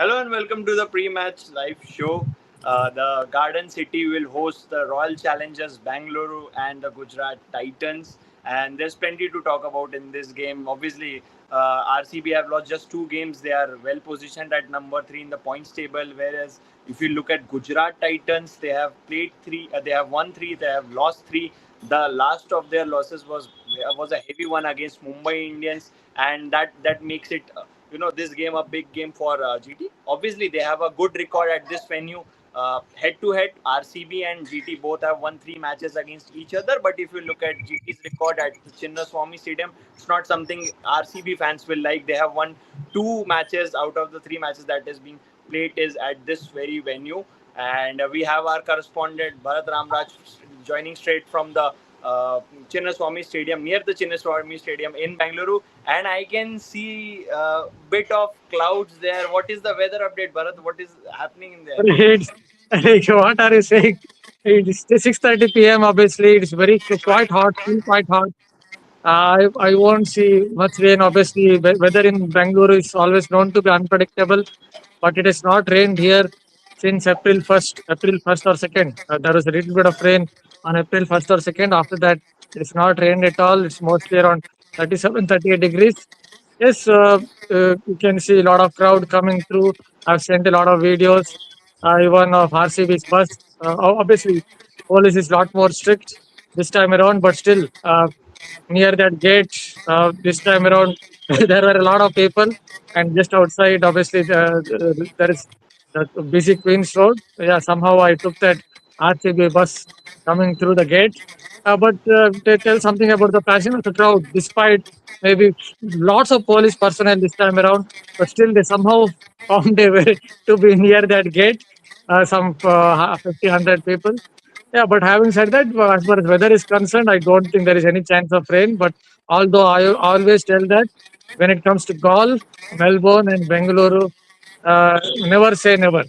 Hello and welcome to the pre-match live show. The Garden City will host the Royal Challengers Bangalore and the Gujarat Titans, and there's plenty to talk about in this game. Obviously, RCB have lost just two games. They are well positioned at number three in the points table. Whereas if you look at Gujarat Titans, they have played three, they have won three, they have lost three. The last of their losses was a heavy one against Mumbai Indians, and that makes it this game a big game for GT. Obviously, they have a good record at this venue. Head to head, RCB and GT both have won three matches against each other. But if you look at GT's record at the Chinnaswamy Stadium, it's not something RCB fans will like. They have won two matches out of the three matches that is being played is at this very venue. And we have our correspondent Bharat Ramraj joining straight from the Chinnaswamy Stadium, near the Chinnaswamy Stadium in Bangalore, and I can see a bit of clouds there. What is the weather update, Bharat? What is happening in there? It's, what are you saying? It's 6:30 p.m. Obviously, it's very quite hot, still quite hot. I won't see much rain. Obviously, weather in Bangalore is always known to be unpredictable, but it has not rained here since April 1st or 2nd. There was a little bit of rain on April 1st or 2nd. After that, it's not rained at all. It's mostly around 37, 38 degrees. Yes, you can see a lot of crowd coming through. I've sent a lot of videos, even of RCB's bus. Obviously, police is a lot more strict this time around, but still, near that gate, this time around, there were a lot of people, and just outside, obviously, there is that busy Queens Road. Yeah, somehow I took that RCB bus coming through the gate. But they tell something about the passion of the crowd, despite maybe lots of police personnel this time around, but still they somehow found a way to be near that gate. Some 50, 100 people. Yeah, but having said that, as far as weather is concerned, I don't think there is any chance of rain. But although I always tell that when it comes to golf, Melbourne and Bengaluru, never say never,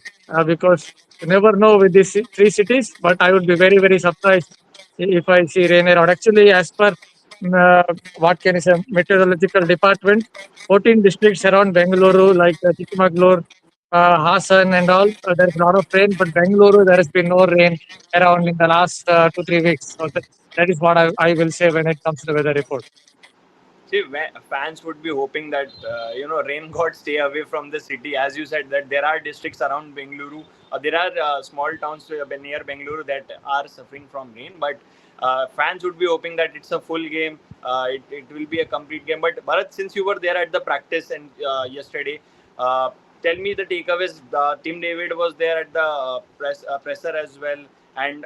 because you never know with these three cities. But I would be very, very surprised if I see rain around. Actually, as per what can I say, meteorological department, 14 districts around Bengaluru, like Chikmagalur, Hassan, and all, there's a lot of rain. But Bengaluru, there has been no rain around in the last 2 3 weeks. So that is what I will say when it comes to the weather report. See, fans would be hoping that rain god stay away from the city. As you said, that there are districts around Bengaluru, there are small towns near Bengaluru that are suffering from rain. But fans would be hoping that it's a full game. It will be a complete game. But Bharat, since you were there at the practice and yesterday, uh, tell me the takeaways. Tim David was there at the presser as well. And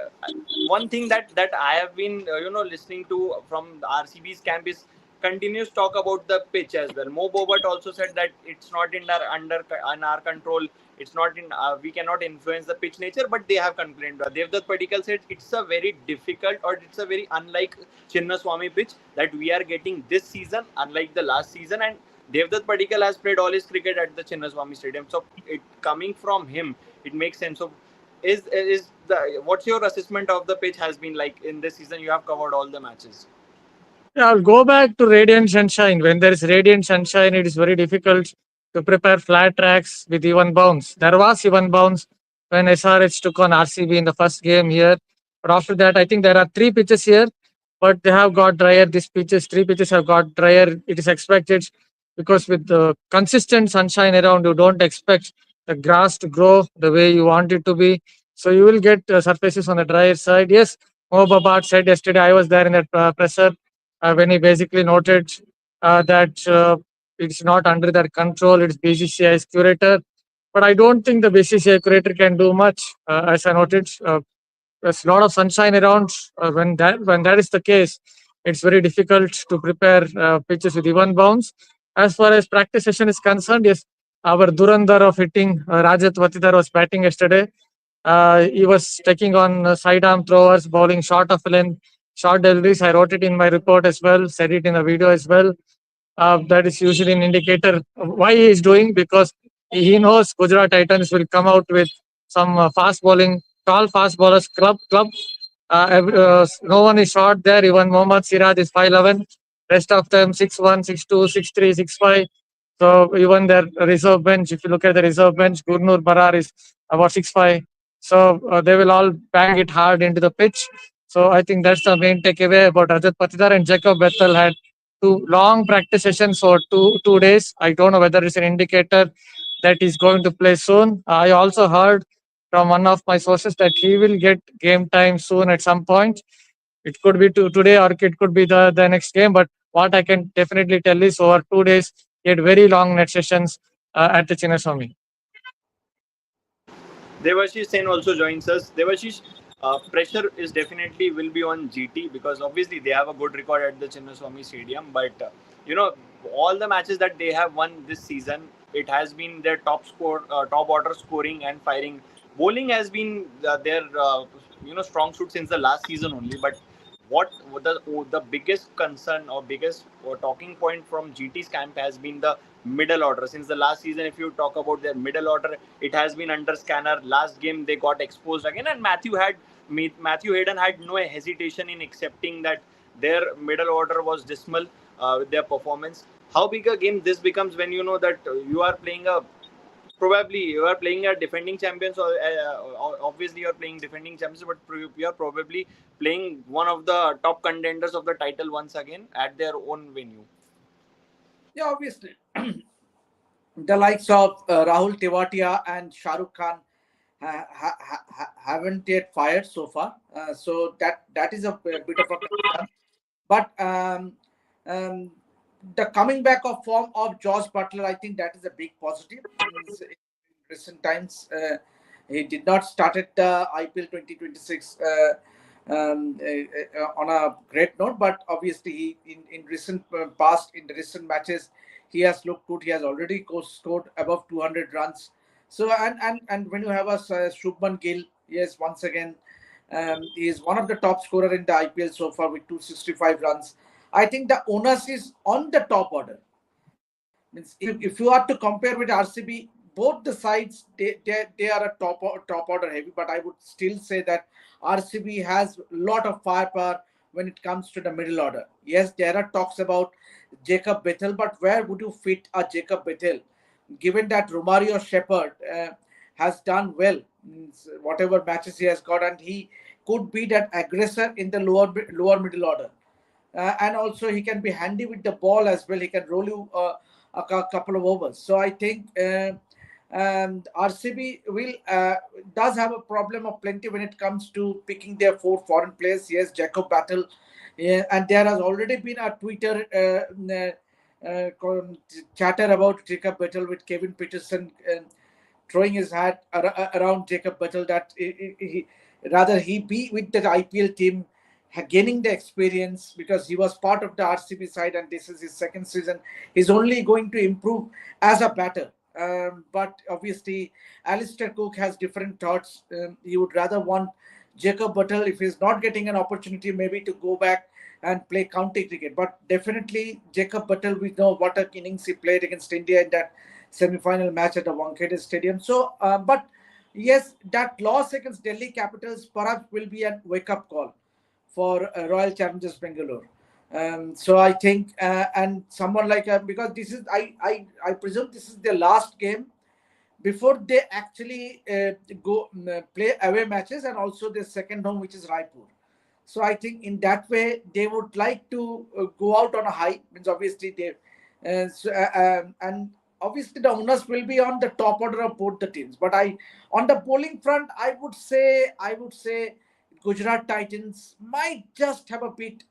one thing that I have been listening to from the RCB's camp is continuous talk about the pitch as well. Mo Bobert also said that it's not in our control. It's not in we cannot influence the pitch nature, but they have complained. Devdutt Padikkal said it's a very difficult or it's a very unlike Chinnaswamy pitch that we are getting this season, unlike the last season. And Devdutt Padikkal has played all his cricket at the Chinnaswamy Stadium, so it coming from him, it makes sense. So is the what's your assessment of the pitch has been like in this season? You have covered all the matches. Yeah, I'll go back to radiant sunshine. When there is radiant sunshine, it is very difficult to prepare flat tracks with even bounce. There was even bounce when SRH took on RCB in the first game here. But after that, I think there are three pitches here, but they have got drier. These pitches, three pitches have got drier. It is expected because with the consistent sunshine around, you don't expect the grass to grow the way you want it to be. So you will get surfaces on the drier side. Yes, Mo Babat said yesterday, I was there in that presser when he basically noted that it's not under their control, it's BCCI's curator. But I don't think the BCCI curator can do much, as I noted. There's a lot of sunshine around. When that is the case, it's very difficult to prepare pitches with even bounce. As far as practice session is concerned, yes, our Durandar of hitting Rajat Vatidar was batting yesterday. He was taking on sidearm throwers, bowling short of length, short deliveries. I wrote it in my report as well, said it in the video as well. That is usually an indicator of why he is doing, because he knows Gujarat Titans will come out with some fast bowling, tall fast bowlers, club. No one is short there. Even Mohammad Siraj is 5'11". Rest of them 6'1", 6'2", 6'3", 6'5". So even their reserve bench, if you look at the reserve bench, Gurnur Barar is about 6'5". So they will all bang it hard into the pitch. So I think that's the main takeaway about Rajat Patidar, and Jacob Bethel had two long practice sessions for two days. I don't know whether it's an indicator that he's going to play soon. I also heard from one of my sources that he will get game time soon at some point. It could be today or it could be the next game. But what I can definitely tell is over 2 days, he had very long net sessions at the Chinnaswamy. Devashish Sen also joins us. Devashish, pressure is definitely will be on GT because obviously they have a good record at the Chinnaswamy Stadium. But you know, all the matches that they have won this season, it has been their top order scoring and firing. Bowling has been their strong suit since the last season only. But what the biggest concern or biggest talking point from GT's camp has been the middle order. Since the last season, if you talk about their middle order, it has been under scanner. Last game they got exposed again, and Matthew Hayden had no hesitation in accepting that their middle order was dismal with their performance. How big a game this becomes when you know that you are playing a probably you are playing a defending champions, or obviously you are playing defending champions, but you are probably playing one of the top contenders of the title once again at their own venue. Yeah, obviously. The likes of Rahul Tewatia and Shah Rukh Khan haven't yet fired so far. So that is a bit of a concern. But um, the coming back of form of Josh Butler, I think that is a big positive. Means in recent times, he did not started the IPL 2026 on a great note, but obviously he in recent past in the recent matches he has looked good. He has already scored above 200 runs. So and when you have a Shubman Gill, yes, once again he is one of the top scorer in the IPL so far with 265 runs. I think the onus is on the top order. Means if you are to compare with RCB, both the sides they are a top order heavy. But I would still say that RCB has a lot of firepower when it comes to the middle order. Yes, there are talks about Jacob Bethel, but where would you fit a Jacob Bethel? Given that Romario Shepherd has done well, whatever matches he has got, and he could be that aggressor in the lower middle order. And also he can be handy with the ball as well. He can roll you a couple of overs. So I think RCB will does have a problem of plenty when it comes to picking their four foreign players. Yes, Jacob Battle, and there has already been a Twitter chatter about Jacob Battle with Kevin Peterson throwing his hat around Jacob Battle that rather he be with the IPL team gaining the experience because he was part of the RCB side and this is his second season. He's only going to improve as a batter. But obviously, Alistair Cook has different thoughts. He would rather want Jacob Buttle, if he's not getting an opportunity, maybe to go back and play county cricket. But definitely, Jacob Buttle, we know what a innings he played against India in that semi-final match at the Wankhede Stadium. So, but yes, that loss against Delhi Capitals perhaps will be a wake-up call for Royal Challengers Bengaluru. So I think, and someone like because this is I presume this is their last game before they actually go play away matches and also their second home, which is Raipur. So I think in that way they would like to go out on a high. Means obviously they and obviously the onus will be on the top order of both the teams. But on the bowling front, I would say Gujarat Titans might just have a bit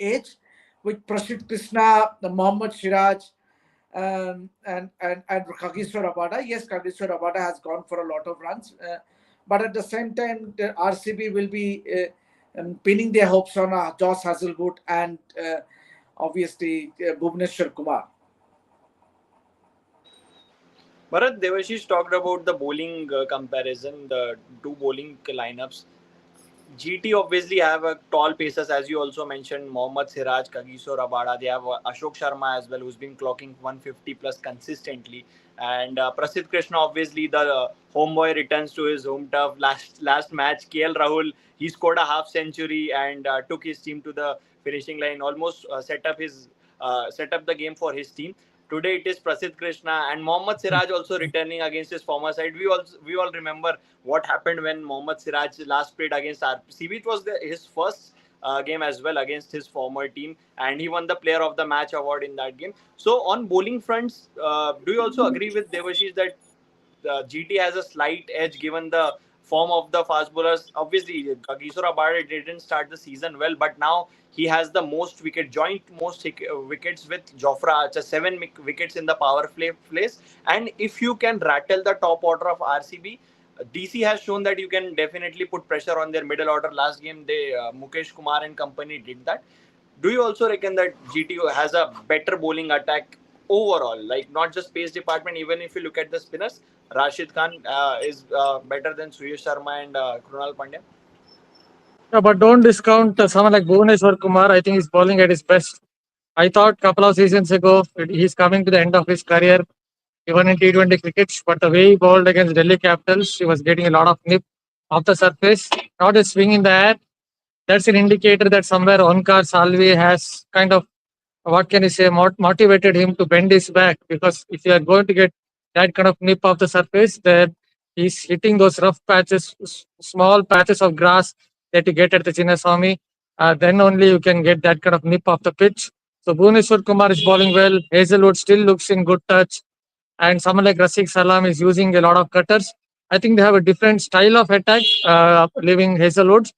edge with Prasidh Krishna, the Mohammad Siraj, and Kageshwar Rabada. Yes, Kageshwar Rabada has gone for a lot of runs, but at the same time, the RCB will be pinning their hopes on Josh Hazlewood and obviously Bhuvneshwar Kumar. Bharat, Devashish talked about the bowling comparison, the two bowling lineups. GT obviously have a tall pacers, as you also mentioned, Mohammad Siraj, Kagiso Rabada. They have Ashok Sharma as well, who's been clocking 150 plus consistently. And Prasidh Krishna, obviously, the homeboy returns to his home turf. Last match, KL Rahul, he scored a half century and took his team to the finishing line, almost set up the game for his team. Today it is Prasidh Krishna and Mohammad Siraj also returning against his former side. We all remember what happened when Mohammad Siraj last played against RCB. It was his first game as well against his former team, and he won the Player of the Match award in that game. So on bowling fronts, do you also agree with Devashish that GT has a slight edge given the form of the fast bowlers? Obviously, Gisora Bade didn't start the season well, but now he has the joint most wickets with Jofra Archer, seven wickets in the power play place. And if you can rattle the top order of RCB, DC has shown that you can definitely put pressure on their middle order. Last game, they Mukesh Kumar and company did that. Do you also reckon that GTO has a better bowling attack overall, like not just pace department? Even if you look at the spinners, Rashid Khan is better than Suyash Sharma and Krunal Pandya. Yeah, but don't discount someone like Bhuvneshwar Kumar. I think he's bowling at his best. I thought a couple of seasons ago he's coming to the end of his career, even in T20 cricket. But the way he bowled against Delhi Capitals, he was getting a lot of nip off the surface, not a swing in the air. That's an indicator that somewhere Onkar Salvi has kind of, what can you say, motivated him to bend his back. Because if you are going to get that kind of nip off the surface, then he's hitting those rough patches, small patches of grass that you get at the Chinnaswamy. Then only you can get that kind of nip off the pitch. So Bhuvneshwar Kumar is bowling well. Hazelwood still looks in good touch, and someone like Rafiq Salam is using a lot of cutters. I think they have a different style of attack, leaving Hazelwood.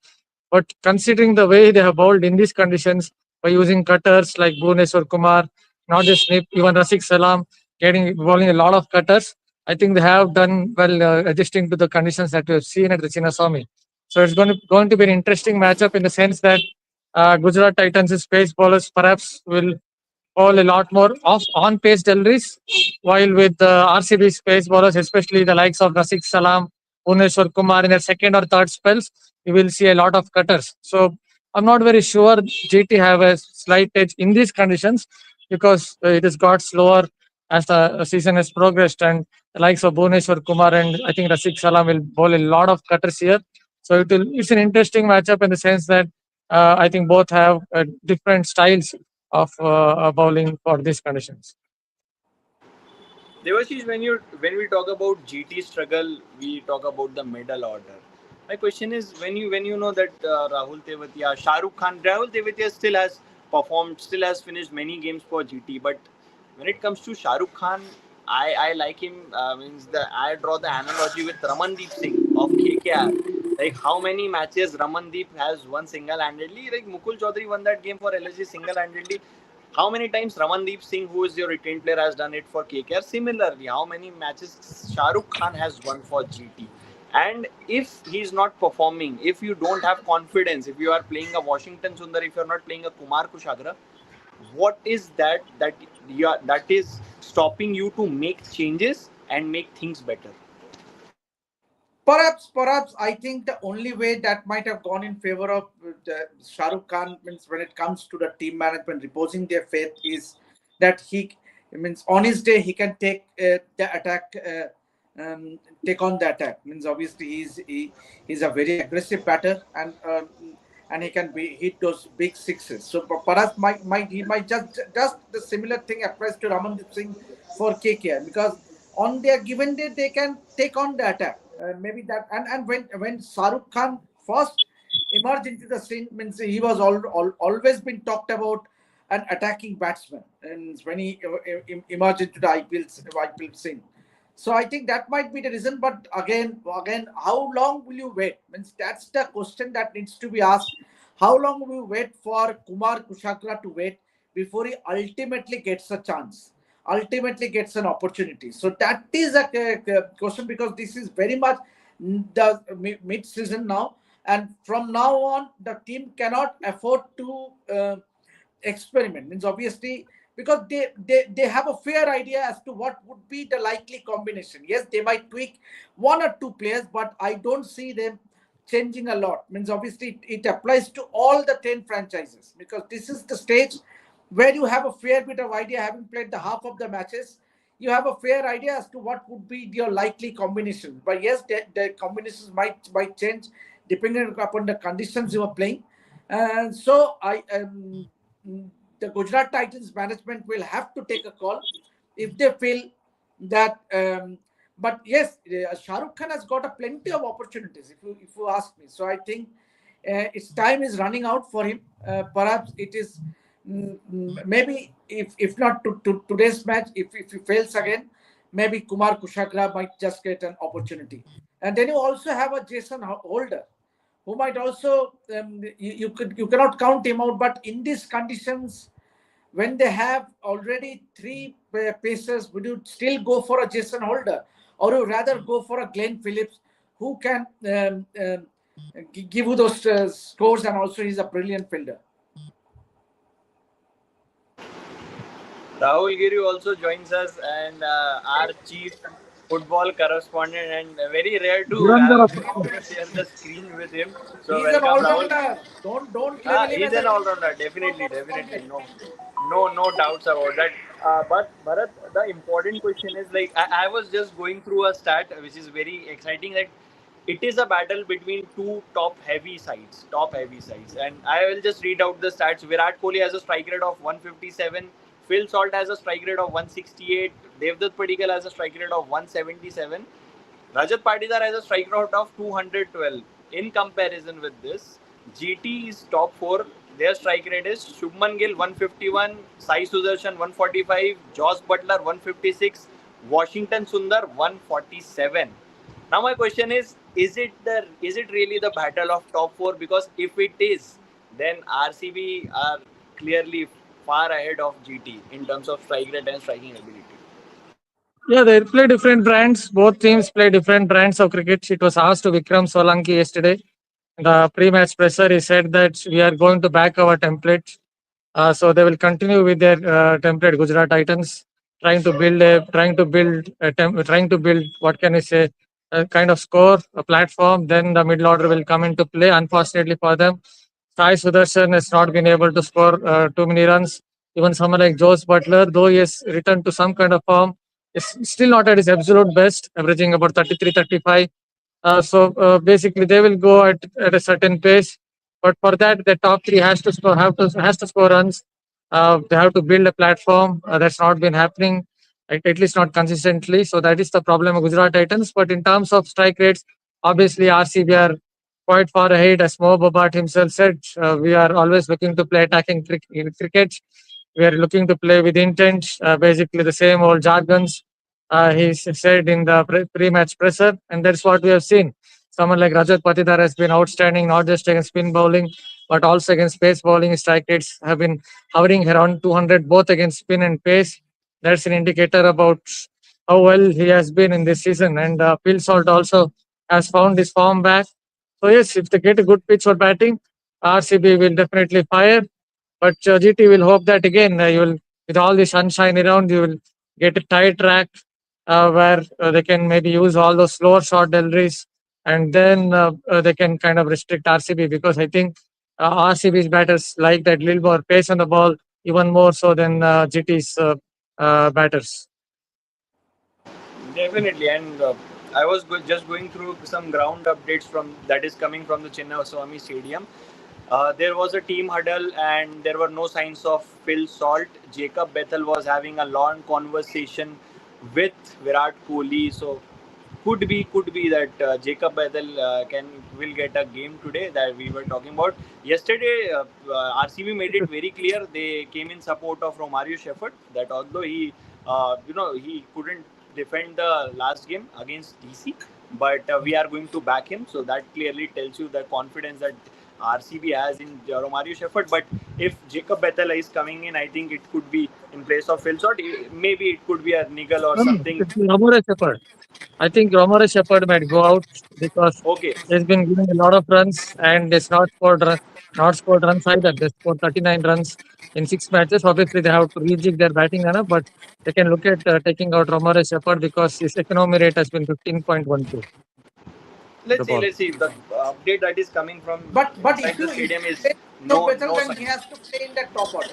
But considering the way they have bowled in these conditions by using cutters like Bhuvneshwar Kumar, not just Snip, even Rafiq Salam, getting bowling a lot of cutters, I think they have done well adjusting to the conditions that we have seen at the Chinnaswamy. So it's going to be an interesting matchup in the sense that Gujarat Titans' pace bowlers perhaps will bowl a lot more off on-pace deliveries, while with the RCB pace bowlers, especially the likes of Rafiq Salam, Bhuvneshwar Kumar in their second or third spells, you will see a lot of cutters. So I'm not very sure GT have a slight edge in these conditions because it has got slower as the season has progressed, and the likes of Bhuvneshwar Kumar and I think Rafiq Salam will bowl a lot of cutters here. So it's an interesting matchup in the sense that I think both have different styles of bowling for these conditions. Devashish, when we talk about GT struggle, we talk about the middle order. My question is, when you know that Rahul Tewatia, Rahul Tewatia still has performed, still has finished many games for GT, but when it comes to Shah Rukh Khan, I like him. I draw the analogy with Ramandeep Singh of KKR. Like how many matches Ramandeep has won single-handedly? Like Mukul Chaudhary won that game for LSG single-handedly. How many times Ramandeep Singh, who is your retained player, has done it for KKR? Similarly, how many matches Shah Rukh Khan has won for GT? And if he's not performing, if you don't have confidence, if you are playing a Washington Sundar, if you're not playing a Kumar Kushagra, what is that is stopping you to make changes and make things better? Perhaps, I think the only way that might have gone in favor of Shah Rukh Khan means when it comes to the team management reposing their faith is that he means on his day he can take the attack, take on the attack. Means obviously he's a very aggressive batter and he can hit those big sixes. So perhaps he might just the similar thing applies to Ramandeep Singh for KKR because on their given day they can take on the attack. Maybe that and when Shah Rukh Khan first emerged into the scene means he was always been talked about an attacking batsman and when he emerged into the IPL scene. So I think that might be the reason. But again, how long will you wait? Means that's the question that needs to be asked. How long will you wait for Kumar Kushagra to wait before he ultimately gets a chance? Ultimately gets an opportunity. So that is a question because this is very much the mid-season now, and from now on, the team cannot afford to experiment. Means obviously because they have a fair idea as to what would be the likely combination. Yes, they might tweak one or two players, but I don't see them changing a lot. Means obviously it applies to all the 10 franchises because this is the stage where you have a fair bit of idea, having played the half of the matches, you have a fair idea as to what would be your likely combination. But yes, the combinations might change depending upon the conditions you are playing. And so the Gujarat Titans management will have to take a call if they feel that. But yes, Shah Rukh Khan has got a plenty of opportunities. If you ask me, so I think its time is running out for him. Perhaps it is maybe if not to today's match, if he fails again, maybe Kumar Kushagra might just get an opportunity. And then you also have a Jason Holder, who might also you cannot count him out. But in these conditions, when they have already three pacers, would you still go for a Jason Holder, or you rather go for a Glenn Phillips, who can give you those scores, and also he's a brilliant fielder. Rahul Giri also joins us, and our chief football correspondent, and very rare to Dhurandhar have of to share the screen with him. So He's an welcome, Rahul. all-rounder. Don't label him He's as a an cricket all-rounder, definitely, definitely. correspondent. No doubts about that. But Bharat, the important question is like I was just going through a stat which is very exciting. That it is a battle between two top heavy sides, and I will just read out the stats. Virat Kohli has a strike rate of 157. Phil Salt has a strike rate of 168. Devdutt Padikkal has a strike rate of 177. Rajat Patidar has a strike rate of 212. In comparison with this, GT is top 4. Their strike rate is Shubman Gill 151, Sai Sudarshan 145, Josh Butler 156, Washington Sundar 147. Now my question is it really the battle of top 4? Because if it is, then RCB are clearly far ahead of GT in terms of strike rate and striking ability. Yeah, they play different brands. Both teams play different brands of cricket. It was asked to Vikram Solanki yesterday. The pre-match presser, he said that we are going to back our template. So they will continue with their template. Gujarat Titans trying to build what can I say, a kind of score, a platform. Then the middle order will come into play. Unfortunately for them, Sai Sudarshan has not been able to score too many runs. Even someone like Josh Butler, though he has returned to some kind of form, is still not at his absolute best, averaging about 33, 35. So basically, they will go at a certain pace, but for that, the top three has to score runs. They have to build a platform. That's not been happening, at least not consistently. So that is the problem of Gujarat Titans. But in terms of strike rates, obviously RCB are quite far ahead. As Mo Babat himself said, we are always looking to play attacking cricket. We are looking to play with intent. Basically, the same old jargons said in the pre-match presser, and that's what we have seen. Someone like Rajat Patidar has been outstanding, not just against spin bowling, but also against pace bowling. His strike rates have been hovering around 200, both against spin and pace. That's an indicator about how well he has been in this season. And Phil Salt also has found his form back. So yes, if they get a good pitch for batting, RCB will definitely fire. But GT will hope that again you will, with all the sunshine around, you will get a tight track where they can maybe use all those slower short deliveries, and then they can kind of restrict RCB, because I think RCB's batters like that little more pace on the ball, even more so than GT's batters. Definitely, and I was just going through some ground updates from that is coming from the Chinnaswamy Stadium. There was a team huddle, and there were no signs of Phil Salt. Jacob Bethel was having a long conversation with Virat Kohli, so could be that Jacob Bethel can will get a game today that we were talking about yesterday. RCB made it very clear they came in support of Romario Shepherd. That although he couldn't defend the last game against DC, but we are going to back him. So that clearly tells you the confidence that RCB has in Romario Shepherd. But if Jacob Bethel is coming in, I think it could be in place of Phil Salt. Maybe it could be a niggle or No, no, something. it's Ramore Shepherd. I think Romare Shepherd might go out because Okay. he's been giving a lot of runs and it's not scored runs either. They scored 39 runs in 6 matches. Obviously, they have to rejig their batting lineup, but they can look at taking out Romare Shepherd because his economy rate has been 15.12 to the Let's see. ball. Let's see. The update that is coming from But inside the if stadium you is play Joe Bethel, no then he sign. has to play in that top order.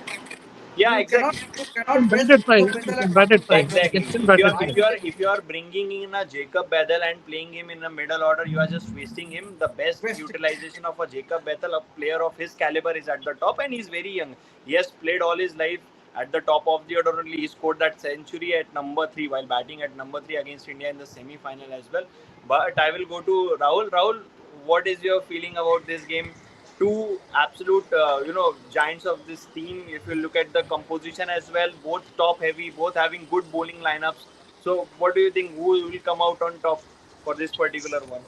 Yeah, exactly. You cannot In rest batted Joe five, Bethel in at batted number five, two. he can Exactly. still If bat you at are five. if you are if you are bringing in a Jacob Bethel and playing him in the middle order, you are just wasting him. The best West. utilization of a Jacob Bethel, a player of his caliber, is at the top, and he's very young. He has played all his life at the top of the order only. He scored that century at number 3 while batting at number 3 against India in the semi-final as well. But I will go to Rahul. Rahul, what is your feeling about this game? Two absolute, giants of this team. If you look at the composition as well, both top heavy, both having good bowling lineups. So, what do you think? Who will come out on top for this particular one?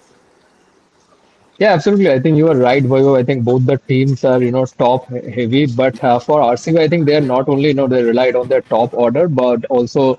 Yeah, absolutely. I think you are right, Vaibhav. I think both the teams are, top heavy. But for RCB, I think they are not only, they relied on their top order, but also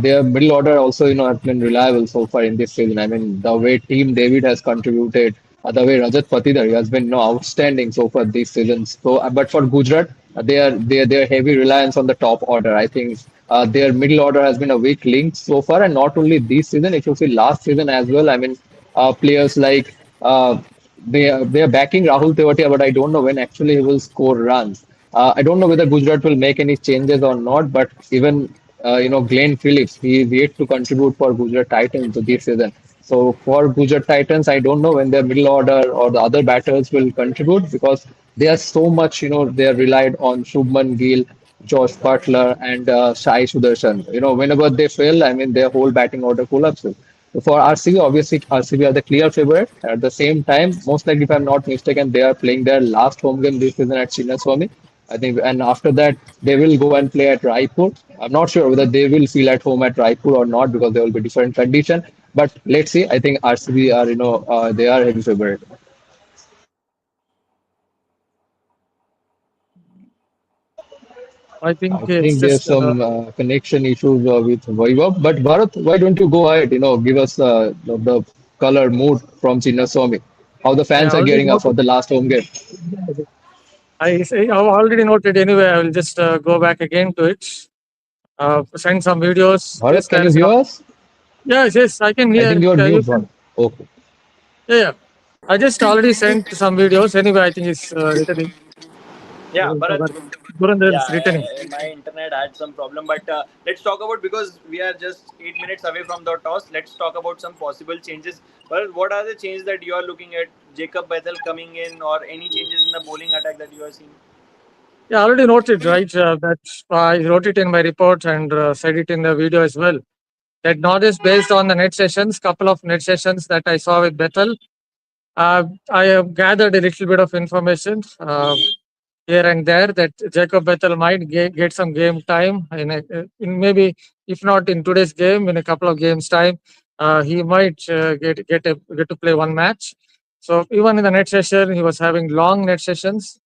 their middle order also, has been reliable so far in this season. I mean, the way Team David has contributed, the way Rajat Patidar has been, outstanding so far this season. So, but for Gujarat, their heavy reliance on the top order. I think their middle order has been a weak link so far, and not only this season. If you see last season as well, I mean, players like they are backing Rahul Tewatia, but I don't know when actually he will score runs. I don't know whether Gujarat will make any changes or not, but even Glenn Phillips, he is yet to contribute for Gujarat Titans this season. So for Gujarat Titans, I don't know when their middle order or the other batters will contribute because they are so much, they are relied on Shubman Gill, Josh Butler, and Sai Sudarshan. Whenever they fail, I mean, their whole batting order collapses. For RCB, obviously, RCB are the clear favorite. At the same time, most likely, if I'm not mistaken, they are playing their last home game this season at Chinnaswamy. I think, and after that, they will go and play at Raipur. I'm not sure whether they will feel at home at Raipur or not because there will be different condition. But let's see. I think RCB are, they are heavy favorite. I think I it's think there's just some connection issues with Vaibhav. But Bharat, why don't you go ahead? Give us the color mood from Chinnaswamy. How the I fans are already gearing up for noted. the last home game. I've already noted anyway. I will just go back again to it. Send some videos. Yes, Bharat, can there you is an. hear us? Yes, yes, I can I hear. think you're You mute, can. Bharat. Okay. Yeah, yeah. I just already sent some videos. Anyway, I think it's returning. Yeah, Bharat. Durandar Yeah, is returning. my internet had some problem, but let's talk about, because we are just 8 minutes away from the toss. Let's talk about some possible changes. Well, what are the changes that you are looking at? Jacob Bethel coming in, or any changes in the bowling attack that you are seeing? Yeah, I already noted, right? That I wrote it in my report and said it in the video as well. That not just based on the net sessions, couple of net sessions that I saw with Bethel, I have gathered a little bit of information here and there that Jacob Bethel might get some game time in maybe, if not in today's game, in a couple of games time, he might get to play one match. So even in the net session, he was having long net sessions.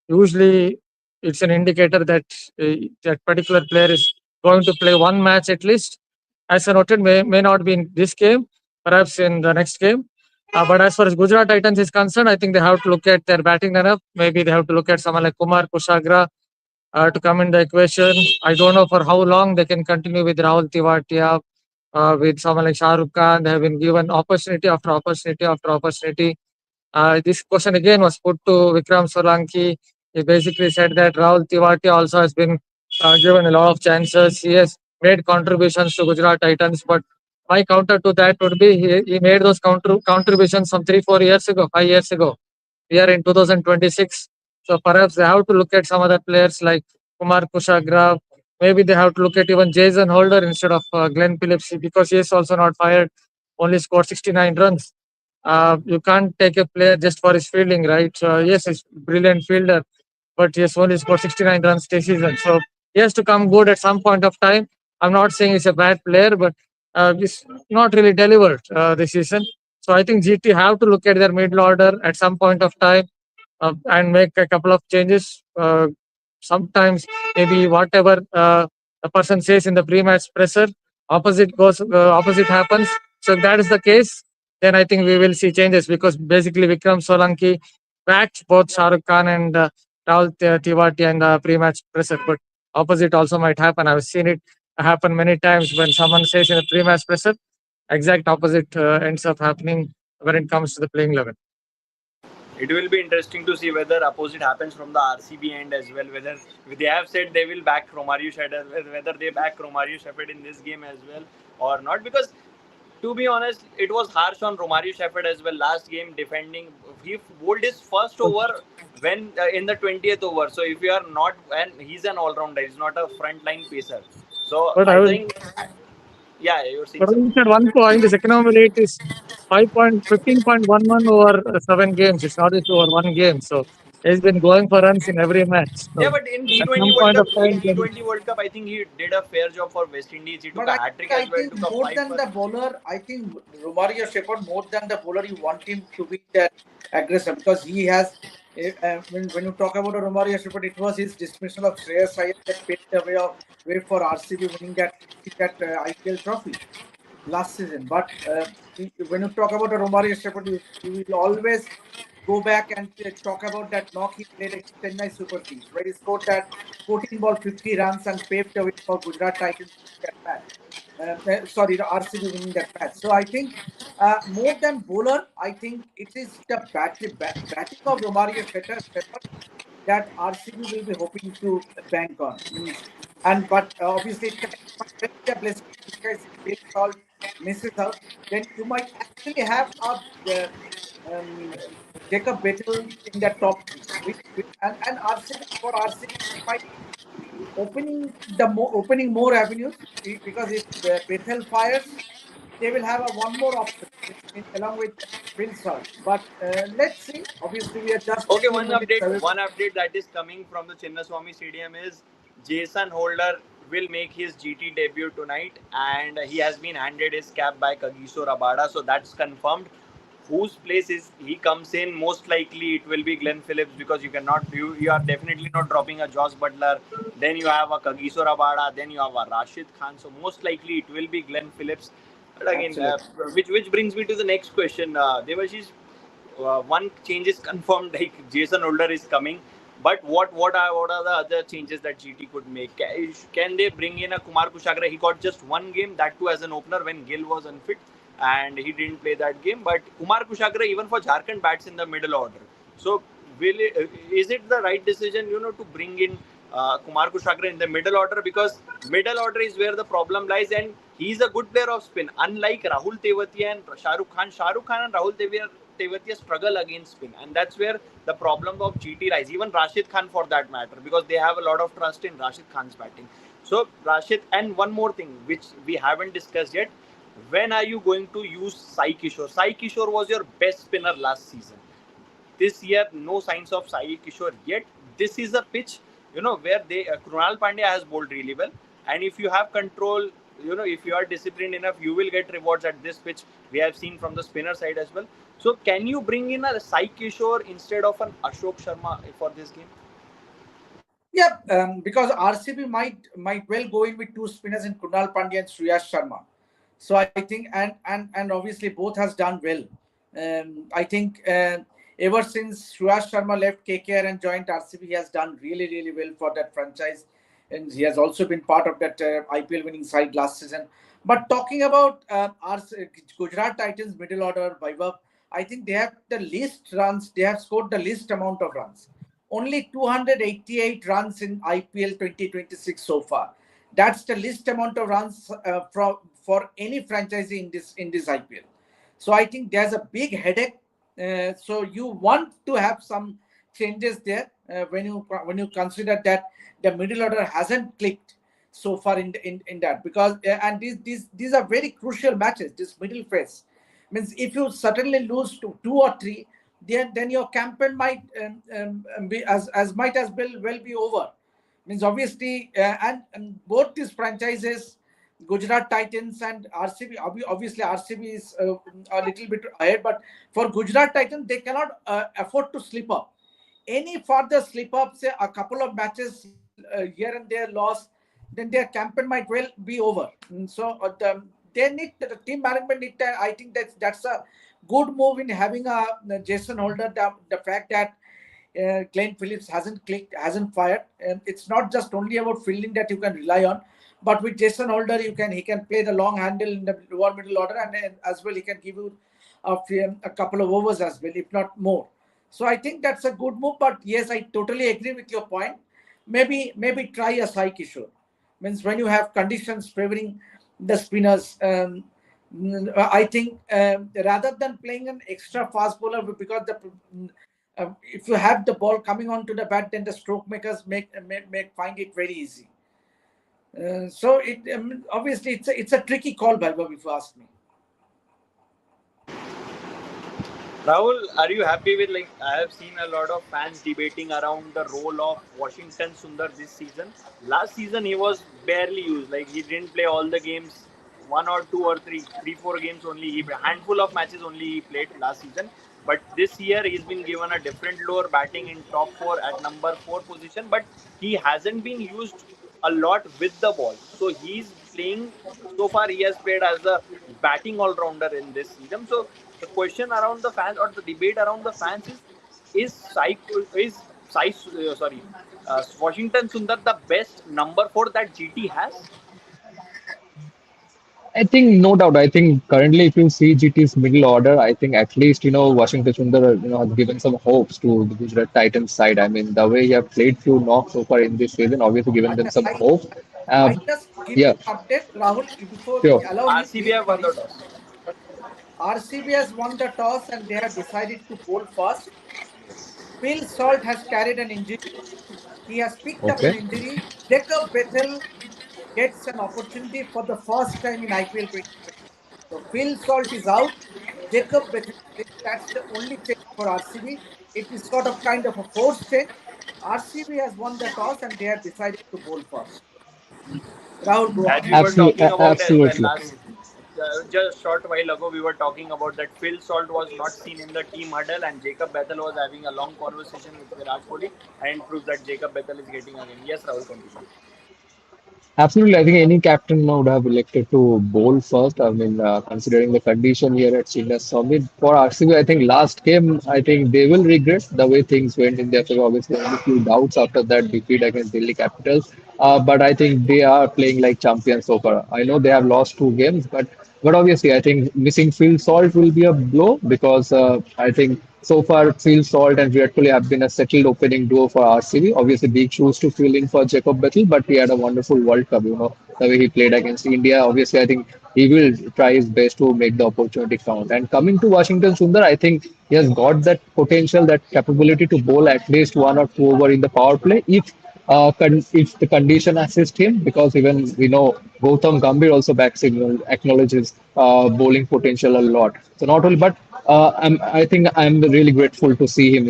Usually, it's an indicator that that particular player is going to play one match at least. As I noted, may not be in this game, perhaps in the next game. But as far as Gujarat Titans is concerned, I think they have to look at their batting lineup. Maybe they have to look at someone like Kumar Kushagra to come in the equation. I don't know for how long they can continue with Rahul Tiwatia, with someone like Shah Rukh Khan. They have been given opportunity after opportunity after opportunity. This question again was put to Vikram Solanki. He basically said that Rahul Tiwati also has been given a lot of chances. He has made contributions to Gujarat Titans, but my counter to that would be he made those contributions some 3, 4 years ago, 5 years ago. We are in 2026. So perhaps they have to look at some other players like Kumar Kushagra. Maybe they have to look at even Jason Holder instead of Glenn Phillips because he is also not fired, only scored 69 runs. You can't take a player just for his fielding, right? Yes, he's a brilliant fielder, but he has only scored 69 runs this season. So he has to come good at some point of time. I'm not saying he's a bad player, but he's not really delivered this season. So I think GT have to look at their middle order at some point of time and make a couple of changes. Sometimes maybe whatever the person says in the pre-match presser, opposite happens. So if that is the case, then I think we will see changes because basically Vikram Solanki backed both Shah Rukh Khan and Rahul Tiwati and the pre-match presser. But opposite also might happen. I've seen it happen many times when someone says in a pre-match presser, exact opposite ends up happening when it comes to the playing level. It will be interesting to see whether opposite happens from the RCB end as well. Whether they have said they will back Romario Shepherd, whether they back Romario Shepherd in this game as well or not. Because To be honest, it was harsh on Romario Shepherd as well. Last game defending, he bowled his first over when in the 20th over. So if you are not, and he's an all-rounder, he's not a front-line pacer. So But I I will. think, yeah, you're saying But I will something. say 1 point. His economic rate is 15.11 over 7 games. It's not just over 1 game. So he's been going for runs in every match. Yeah, So but in at T20 some World point Cup, of time, I think he did a fair job for West Indies. He took But a I hat think trick as well, took a more five than for. the bowler, I think Romario Shepherd, more than the bowler, you want him to be that aggressor because he has. When you talk about a Romario Shepherd, it was his dismissal of Shreyas Iyer that paved the way for RCB winning that IPL trophy last season. But when you talk about a Romario Shepherd, you will always go back and talk about that knock he played against Chennai Super Kings, where he scored that 14 ball 50 runs and paved the way for Gujarat Titans that match. Sorry, the RCB winning that match. So I think more than bowler, I think it is the batting of Romario Shepherd that RCB will be hoping to bank on. And but obviously it might well be a blessing in disguise if Bill Salt misses out. Then you might actually have um, Jacob Bettel in the top three. And RCB for RCB it might opening more avenues because if Bethel fires, they will have a one more option along with Phil Salt. But let's see. Obviously, we are just a Okay, few minutes away. one update that is coming from the Chinnaswamy Stadium is Jason Holder will make his GT debut tonight, and he has been handed his cap by Kagiso Rabada, so that's confirmed. Whose place is he comes in? Most likely it will be Glenn Phillips because you are definitely not dropping a Josh Butler. Then you have a Kagiso Rabada, then you have a Rashid Khan. So most likely it will be Glenn Phillips. But again, Absolutely. which brings me to the next question. Devashish, one change is confirmed, like Jason Holder is coming. But what are the other changes that GT could make? Can they bring in a Kumar Kushagra? He got just one game, that too as an opener when Gill was unfit, and he didn't play that game. But Kumar Kushagra, even for Jharkhand, bats in the middle order. So is it the right decision, to bring in Kumar Kushagra in the middle order, because middle order is where the problem lies, and he's a good player of spin. Unlike Rahul Tewatia and Shah Rukh Khan and Rahul Tewatia struggle against spin, and that's where the problem of GT lies. Even Rashid Khan, for that matter, because they have a lot of trust in Rashid Khan's batting. So Rashid, and one more thing which we haven't discussed yet: when are you going to use Sai Kishore? Sai Kishore was your best spinner last season. This year, no signs of Sai Kishore yet. This is a pitch, where Krunal Pandya has bowled really well, and if you have control, if you are disciplined enough, you will get rewards at this pitch. We have seen from the spinner side as well. So, can you bring in a Sai Kishore instead of an Ashok Sharma for this game? Yeah, because RCB might well go in with two spinners in Kunal Pandya and Shreyas Sharma. So I think and obviously both has done well. I think ever since Shreyas Sharma left KKR and joined RCB, he has done really well for that franchise, and he has also been part of that IPL winning side last season. But talking about Gujarat Titans middle order, Vaibhav, I think they have the least runs. They have scored the least amount of runs, only 288 runs in IPL 2026 so far. That's the least amount of runs for any franchise in this IPL. So I think there's a big headache. So you want to have some changes there when you consider that the middle order hasn't clicked so far in that, because and these are very crucial matches. This middle phase means if you suddenly lose to two or three, then your campaign might be as might as well be over. Means obviously and both these franchises, Gujarat Titans and RCB, obviously RCB is a little bit ahead, but for Gujarat Titans they cannot afford to slip up. Any further slip up, say a couple of matches here and there lost, then their campaign might well be over. So the team management need. I think that's a good move in having a Jason Holder. The fact that Glenn Phillips hasn't clicked, hasn't fired. It's not just only about fielding that you can rely on, but with Jason Holder, he can play the long handle in the lower middle order, and as well he can give you a couple of overs as well, if not more. So I think that's a good move. But yes, I totally agree with your point. Maybe try a Sai Kishore. Means when you have conditions favoring the spinners, I think rather than playing an extra fast bowler, because if you have the ball coming onto the bat, then the stroke makers make find it very easy. So it obviously it's a tricky call, Bhaibhav, if you ask me. Rahul, are you happy with, like, I have seen a lot of fans debating around the role of Washington Sundar this season. Last season he was barely used, like he didn't play all the games, one or two or three, four games only. He handful of matches only he played last season. But this year he's been given a different lower batting in top four at number four position, but he hasn't been used a lot with the ball. So he's playing. So far, he has played as a batting all rounder in this season. So the question around the fans, or the debate around the fans, is Washington Sundar the best number four that GT has? I think no doubt. I think currently, if you see GT's middle order, I think at least Washington Sundar has given some hopes to the Gujarat Titans side. I mean, the way he have played few knocks so far in this season, obviously given them Acha, some hope. I Uh, just give yeah, an update, Rahul, before we sure. allow you, RCB please have won the finish. toss. RCB has won the toss and they have decided to bowl first. Phil Salt has carried an injury. He has picked up an Okay. injury. Jacob Bethel gets an opportunity for the first time in IPL 2020. So Phil Salt is out. Jacob Bethel is in. That's the only change for RCB. It is sort of kind of a forced change. RCB has won the toss and they have decided to bowl first. Rahul, go As on. we were talking about as well Absolutely. last, just short while ago, we were talking about that Phil Salt was not seen in the team huddle, and Jacob Bethel was having a long conversation with Virat Kohli, and it proves that Jacob Bethel is getting again. Yes, Rahul, continue. Absolutely, I think any captain would have elected to bowl first. I mean, considering the condition here at Chinnaswamy for RCB, I think last game, I think they will regret the way things went in their favor. Obviously, only few doubts after that defeat against Delhi Capitals. But I think they are playing like champions so far. I know they have lost two games, but obviously, I think missing Phil Salt will be a blow because I think so far Phil Salt and Virat Kohli have been a settled opening duo for RCB. Obviously, big shoes to fill in for Jacob Bethel, but he had a wonderful World Cup. The way he played against India. Obviously, I think he will try his best to make the opportunity count. And coming to Washington Sundar, I think he has got that potential, that capability to bowl at least one or two over in the power play if the condition assists him, because even we know Gautam Gambhir also backs him, acknowledges bowling potential a lot. So not only, but I think I'm really grateful to see him,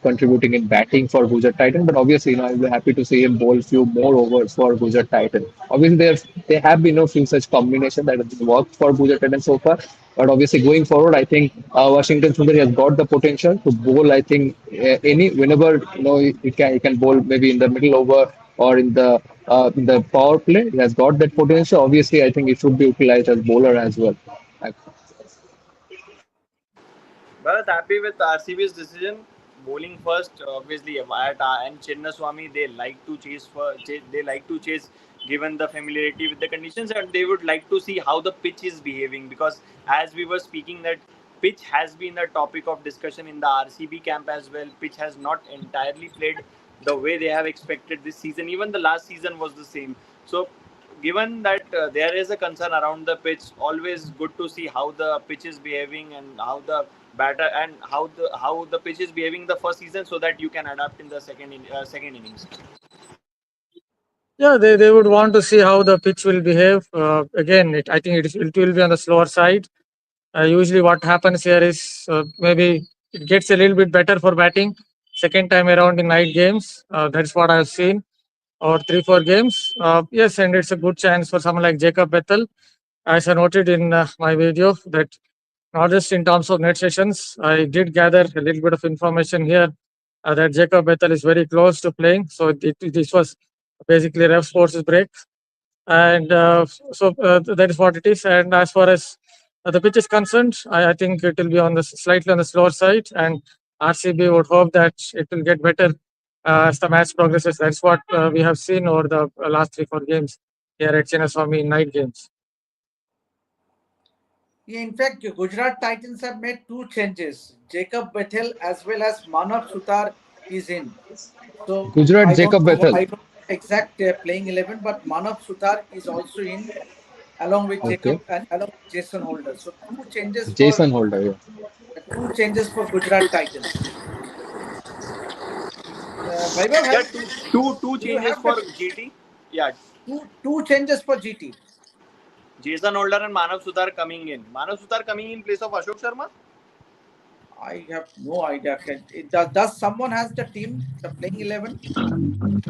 contributing in batting for Gujarat Titan. But obviously, I'm happy to see him bowl few more overs for Gujarat Titan. Obviously, they have been few such combination that have worked for Gujarat Titan so far. But obviously, going forward, I think Washington Sundar has got the potential to bowl. I think any whenever he can bowl maybe in the middle over or in the power play. He has got that potential. Obviously, I think he should be utilized as bowler as well. But happy with RCB's decision. Bowling first, obviously, and Chinnaswamy, they like to they like to chase, given the familiarity with the conditions, and they would like to see how the pitch is behaving, because as we were speaking, that pitch has been a topic of discussion in the RCB camp as well. Pitch has not entirely played the way they have expected this season. Even the last season was the same. So given that there is a concern around the pitch, always good to see how the pitch is behaving, and how the batter, and how the pitch is behaving the first season, so that you can adapt in the second innings. Yeah, they would want to see how the pitch will behave. Again, I think it will be on the slower side. Usually, what happens here is maybe it gets a little bit better for batting second time around in night games. That's what I've seen, or 3 4 games. Yes, and it's a good chance for someone like Jacob Bethel, as I noted in my video, that not just in terms of net sessions, I did gather a little bit of information here that Jacob Bethel is very close to playing. So this was basically Rev Sports' break, and that is what it is. And as far as the pitch is concerned, I think it will be on the slightly on the slower side, and RCB would hope that it will get better as the match progresses. That's what we have seen over the last 3 4 games here at Chinnaswamy in night games. Yeah, in fact, Gujarat Titans have made two changes. Jacob Bethel as well as Manav Sutar is in. So Gujarat I don't Jacob know. Bethel. I don't know exact playing 11, but Manav Sutar is also in. along with Okay. Jacob and along with Jason Holder. So Jason Holder, yeah. two changes for Gujarat Titans. Vaibhav, Yeah, two do you changes have for the GT. Yeah, two changes for GT? Jason Holder and Manav Sudhar coming in. Manav Sudhar coming in place of Ashok Sharma. I have no idea. Does someone has the team, the playing 11?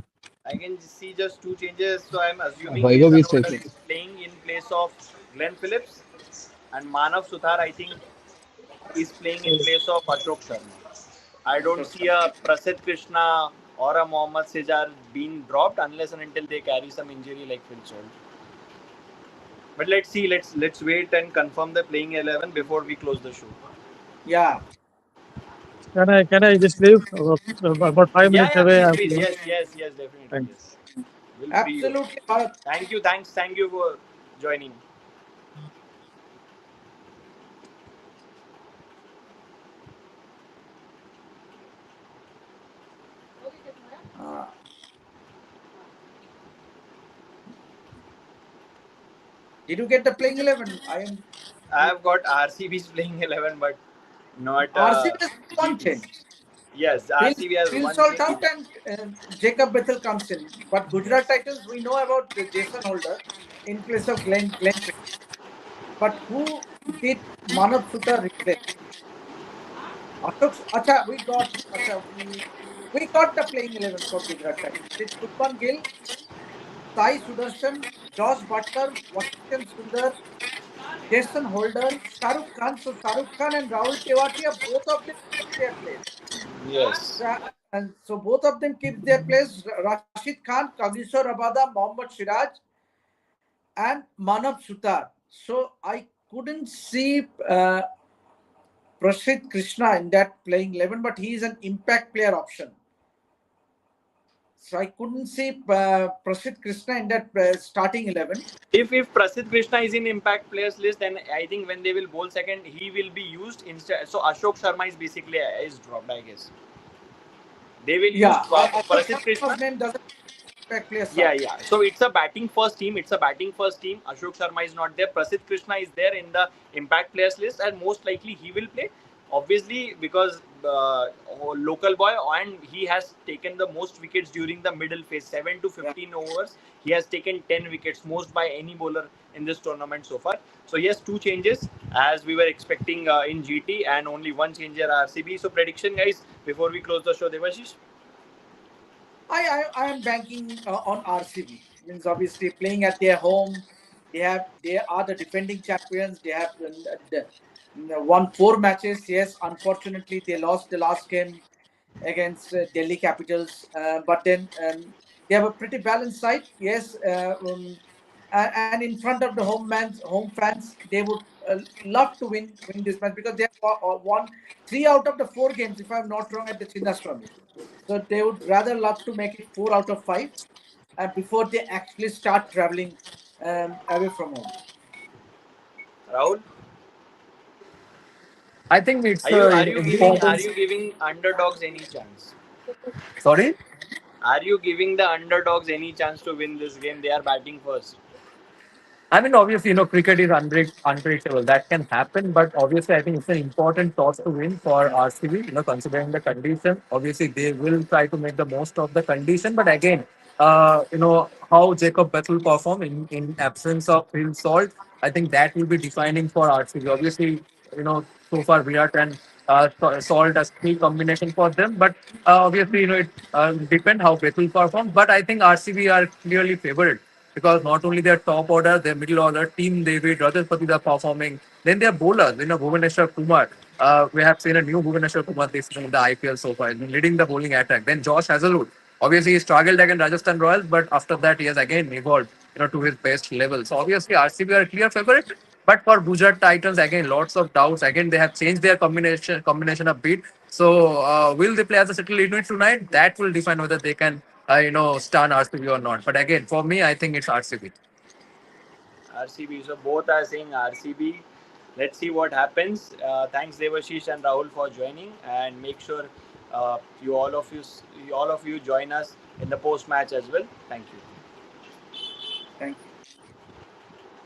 I can see just two changes. So I'm assuming Vaibhav Jason is Holder checking. is playing in place of Glenn Phillips, and Manav Sudhar I think is playing in place of Ashok Sharma. I don't Ashok see Sharma. a Prasidh Krishna or a Mohammad Sijar being dropped unless and until they carry some injury like Phil Salt. But let's see. Let's wait and confirm the playing 11 before we close the show. Yeah, Can I just leave? About 5 minutes Yeah, away. I please, have to please. leave. Yes, definitely, Thanks. yes. We'll free you. absolutely, Bharat. Thank you for joining. Uh, did you get the playing 11? I am. I've got RCB's playing 11, but not RCB has one GT's. change. Yes, Phil, RCB has Phil one Salt change. out and Jacob Bethel comes in. But Gujarat Titans, we know about Jason Holder in place of Glenn Pitt. But who did Manav Sudhar replace? Ashok, acha, we got the playing 11 for Gujarat Titans. It's Shubman Gill, Sai Sudarshan, Josh Butler, Washington Sundar, Jason Holder, Shahrukh Khan. So Shahrukh Khan and Rahul Tewatia, both of them keep their place. Yes. And so both of them keep their place. Rashid Khan, Kagishore Rabada, Mohammad Siraj, and Manav Sutar. So I couldn't see Prasidh Krishna in that playing 11, but he is an impact player option. So I couldn't see Prasidh Krishna in that starting 11. If Prasidh Krishna is in impact players list, then I think when they will bowl second, he will be used instead. So Ashok Sharma is basically is dropped, I guess. They will use Yeah, Ashok Prasidh Sharma's Krishna. name doesn't impact player Yeah, side. yeah. So it's a batting first team. Ashok Sharma is not there. Prasidh Krishna is there in the impact players list, and most likely he will play. Obviously, because local boy, and he has taken the most wickets during the middle phase, 7 to 15 overs. He has taken 10 wickets, most by any bowler in this tournament so far. So yes, two changes as we were expecting in GT, and only one change at RCB. So prediction, guys, before we close the show, Devashish. I am banking on RCB. Means obviously playing at their home. They are the defending champions. They have won 4 matches. Yes, unfortunately they lost the last game against Delhi Capitals. But then they have a pretty balanced side. Yes, and in front of the home fans, they would love to win this match because they have won 3 out of the 4 games, if I'm not wrong, at the Chinnaswamy. So they would rather love to make it 4 out of 5 before they actually start traveling away from home. Rahul, I think it's are important. you giving underdogs any chance? Sorry. Are you giving the underdogs any chance to win this game? They are batting first. I mean, obviously, cricket is unpredictable. That can happen, but obviously, I think it's an important toss to win for RCB. Considering the condition, obviously they will try to make the most of the condition. But again, how Jacob Bethel perform in absence of Phil Salt, I think that will be defining for RCB. Obviously, so far Virat and Salt as key combination for them, but obviously, it depend how Bethel performs. But I think RCB are clearly favored because not only their top order, their middle order, Team David, Rajat are performing. Then their bowlers, Bhuvaneshwar Kumar. We have seen a new Bhuvaneshwar Kumar this season in the IPL so far, leading the bowling attack. Then Josh Hazlewood. Obviously, he struggled against Rajasthan Royals, but after that, he has again evolved, to his best level. So obviously, RCB are a clear favorite. But for Gujarat Titans, again, lots of doubts. Again, they have changed their combination a bit. So, will they play as a settled unit tonight? That will define whether they can, stun RCB or not. But again, for me, I think it's RCB. RCB. So both are saying RCB. Let's see what happens. Thanks Devashish and Rahul for joining, and make sure you all of you join us in the post match as well. Thank you.